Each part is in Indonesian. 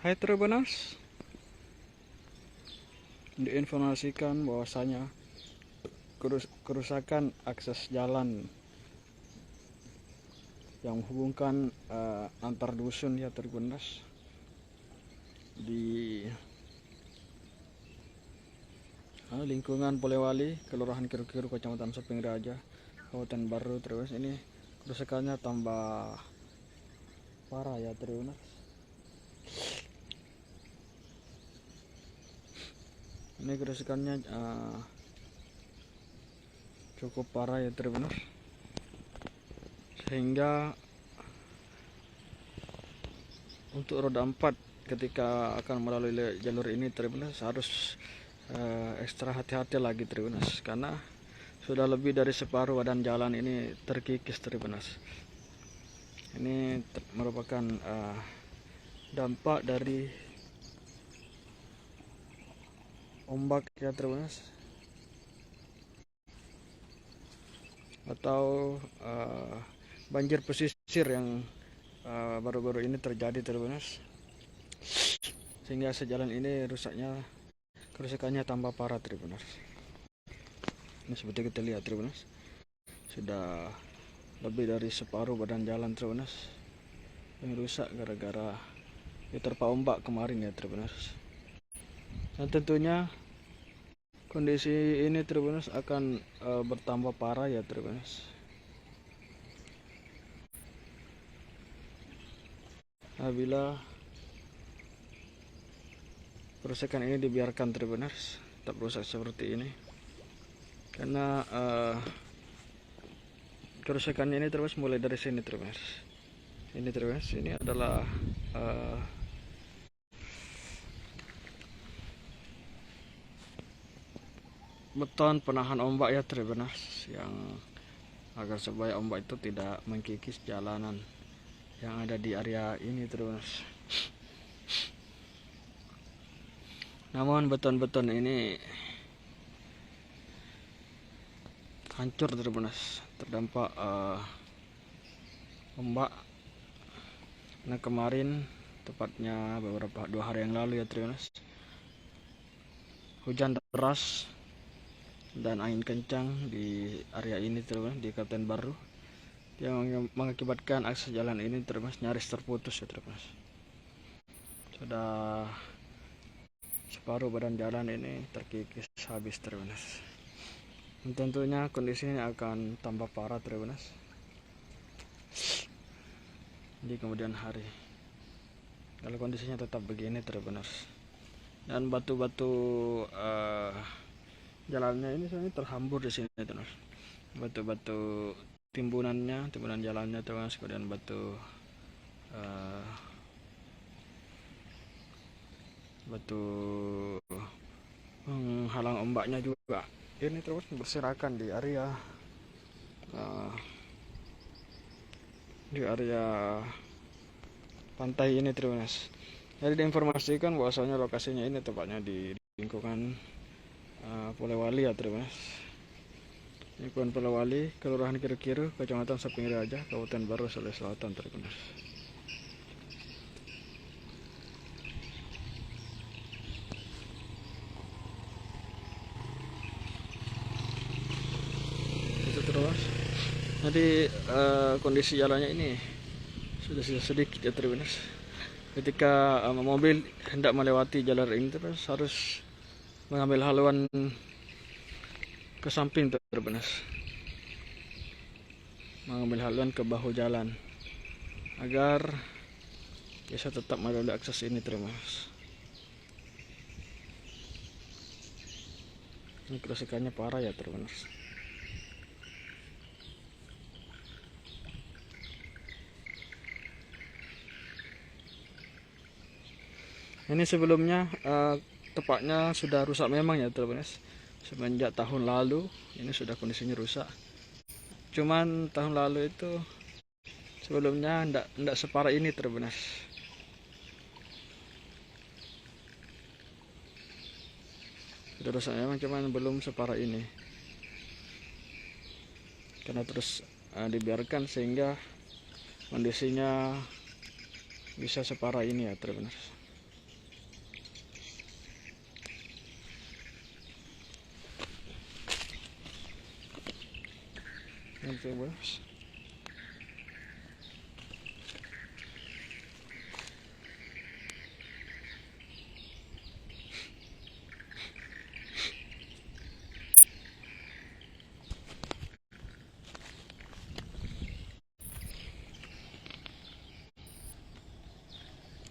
Hai Tribuners, diinformasikan bahwasanya kerusakan akses jalan yang menghubungkan antar dusun ya Tribuners di lingkungan Polewali, Kelurahan Kiru-Kiru, Kecamatan Saping Raja, Kabupaten Baru. Terus ini kerusakannya tambah parah ya Tribuners. Ini kerusakannya cukup parah ya Tribuners, sehingga untuk roda 4 ketika akan melalui jalur ini Tribuners harus ekstra hati-hati lagi Tribuners, karena sudah lebih dari separuh badan jalan ini terkikis Tribuners. Ini merupakan dampak dari ombak ya Tribuners, atau banjir pesisir yang baru-baru ini terjadi Tribuners, sehingga sejalan ini kerusakannya tambah parah Tribuners. Ini seperti kita lihat Tribuners, sudah lebih dari separuh badan jalan Tribuners yang rusak gara-gara diterpa ombak kemarin ya Tribuners. Dan tentunya kondisi ini Tribuners akan bertambah parah ya Tribuners. Apabila kerusakan ini dibiarkan Tribuners, tetap rusak seperti ini, karena kerusakan ini terus mulai dari sini Tribuners. Ini Tribuners, ini adalah beton penahan ombak ya Tribuners, yang agar supaya ombak itu tidak mengkikis jalanan yang ada di area ini Tribuners. Namun beton-beton ini hancur Tribuners, terdampak ombak. Nah kemarin, tepatnya beberapa 2 hari yang lalu ya Tribuners, hujan deras dan angin kencang di area ini Tribuners, di Kabupaten Baru, yang mengakibatkan akses jalan ini Tribuners nyaris terputus ya Tribuners. Sudah separuh badan jalan ini terkikis habis Tribuners. Tentunya kondisinya akan tambah parah Tribuners di kemudian hari kalau kondisinya tetap begini Tribuners. Dan batu-batu jalannya ini sebenarnya terhambur di sini Tribuners. Batu-batu timbunan jalannya Tribuners, kemudian batu menghalang ombaknya juga. Ini terus berserakan di area pantai ini Tribuners. Jadi diinformasikan bahwasanya lokasinya ini tepatnya di lingkungan Polewali ya Tribuners. Lingkungan Polewali, Kelurahan Kiru-Kiru, Kecamatan Saping Raja, Kabupaten Baru, Sulawesi Selatan Tribuners. Terus jadi kondisi jalannya ini sudah sedikit ya Tribuners. Ketika mobil hendak melewati jalur ini terus harus mengambil haluan ke samping Tribuners, mengambil haluan ke bahu jalan agar bisa tetap melalui akses ini Tribuners. Ini kerusakannya parah ya Tribuners. Ini sebelumnya tepatnya sudah rusak memang ya Tribuners. Semenjak tahun lalu ini sudah kondisinya rusak. Cuman tahun lalu itu sebelumnya ndak separah ini Tribuners. Sudah rusak memang, cuman belum separah ini. Karena terus dibiarkan sehingga kondisinya bisa separah ini ya Tribuners. Yang Tribuners.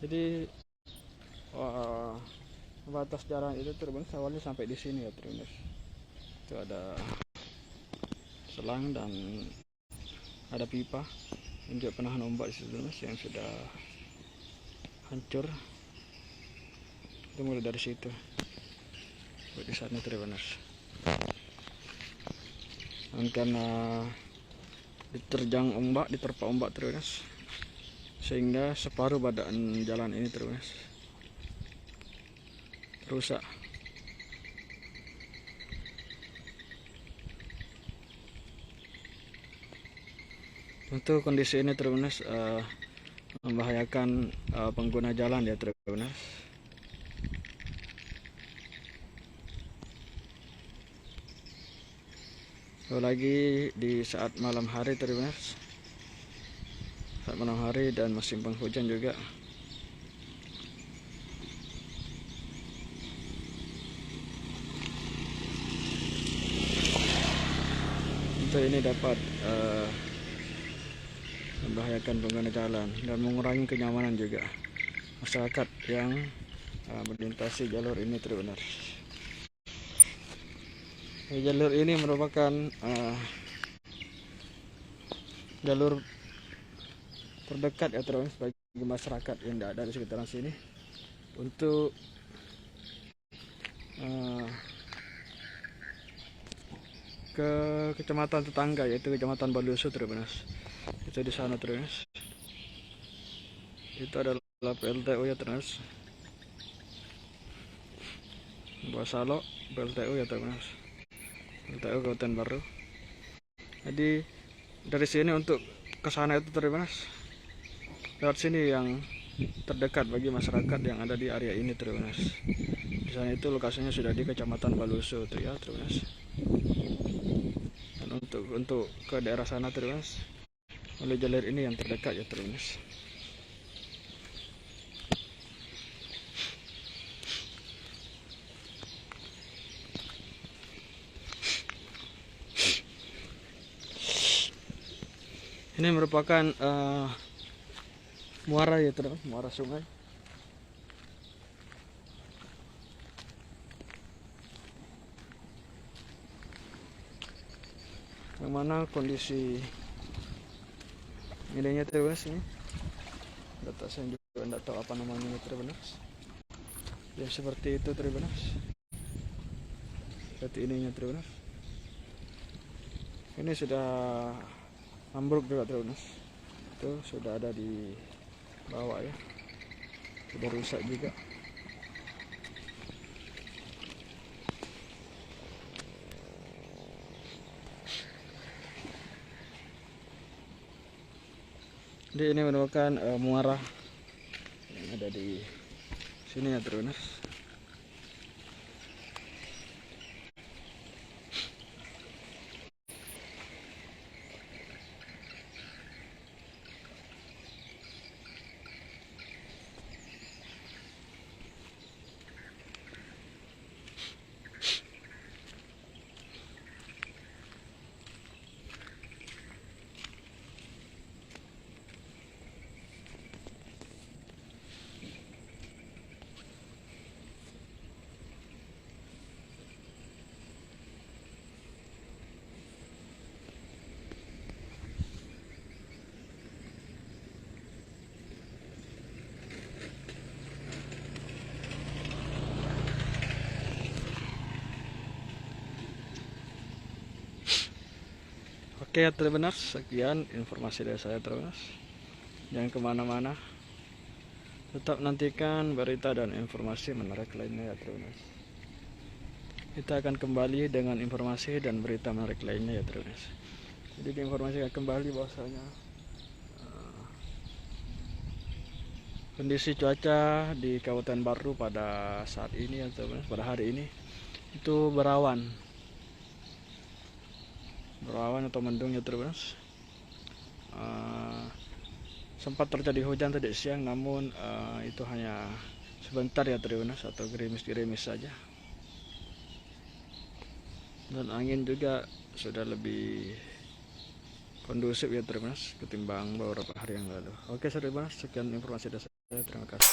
Jadi batas jalan itu Tribuners awalnya sampai di sini ya Tribuners. Itu ada selang dan ada pipa untuk penahan ombak di situ Tribuners yang sudah hancur. Itu mulai dari situ di sana Tribuners. Dan karena diterjang ombak, diterpa ombak Tribuners, sehingga separuh badan jalan ini Tribuners rusak. Untuk kondisi ini Tribuners membahayakan pengguna jalan ya Tribuners. Lagi di saat malam hari Tribuners, saat malam hari dan musim penghujan juga. Untuk ini dapat membahayakan pengguna jalan dan mengurangi kenyamanan juga masyarakat yang melintasi jalur ini Tribuners. Jalur ini merupakan jalur terdekat ya Tribuners bagi masyarakat yang ada di sekitaran sini untuk ke kecamatan tetangga yaitu Kecamatan Balusu Tribuners. Itu di sana Tribuners. Itu adalah PLTU ya Tribuners. Buah Salok PLTU ya Tribuners. PLTU Kabupaten Baru. Jadi dari sini untuk ke sana itu Tribuners, lewat sini yang terdekat bagi masyarakat yang ada di area ini Tribuners. Di sana itu lokasinya sudah di Kecamatan Balusu tuh ya Tribuners. Dan untuk ke daerah sana Tribuners, oleh jalur ini yang terdekat ya Tribuners. Ini merupakan muara ya Tribuners, muara sungai. Yang mana kondisi ininya Tribuners ini. Data saya juga tidak tahu apa namanya Tribuners. Ya seperti itu Tribuners. Seperti ininya Tribuners. Ini sudah ambruk juga Tribuners. Itu sudah ada di bawah ya. Sudah rusak juga. Jadi ini merupakan muara yang ada di sini ya Tribuners. Oke ya Tribuners, sekian informasi dari saya Tribuners. Jangan kemana-mana, tetap nantikan berita dan informasi menarik lainnya ya Tribuners. Kita akan kembali dengan informasi dan berita menarik lainnya ya Tribuners. Jadi diinformasikan kembali bahwasanya kondisi cuaca di Kabupaten Baru pada saat ini ya Tribuners, pada hari ini itu berawan berawan atau mendung ya Tribunas. Sempat terjadi hujan tadi siang, namun itu hanya sebentar ya Tribunas, atau gerimis-gerimis saja. Dan angin juga sudah lebih kondusif ya Tribunas ketimbang beberapa hari yang lalu. Oke Tribunas, sekian informasi dari saya. Terima kasih.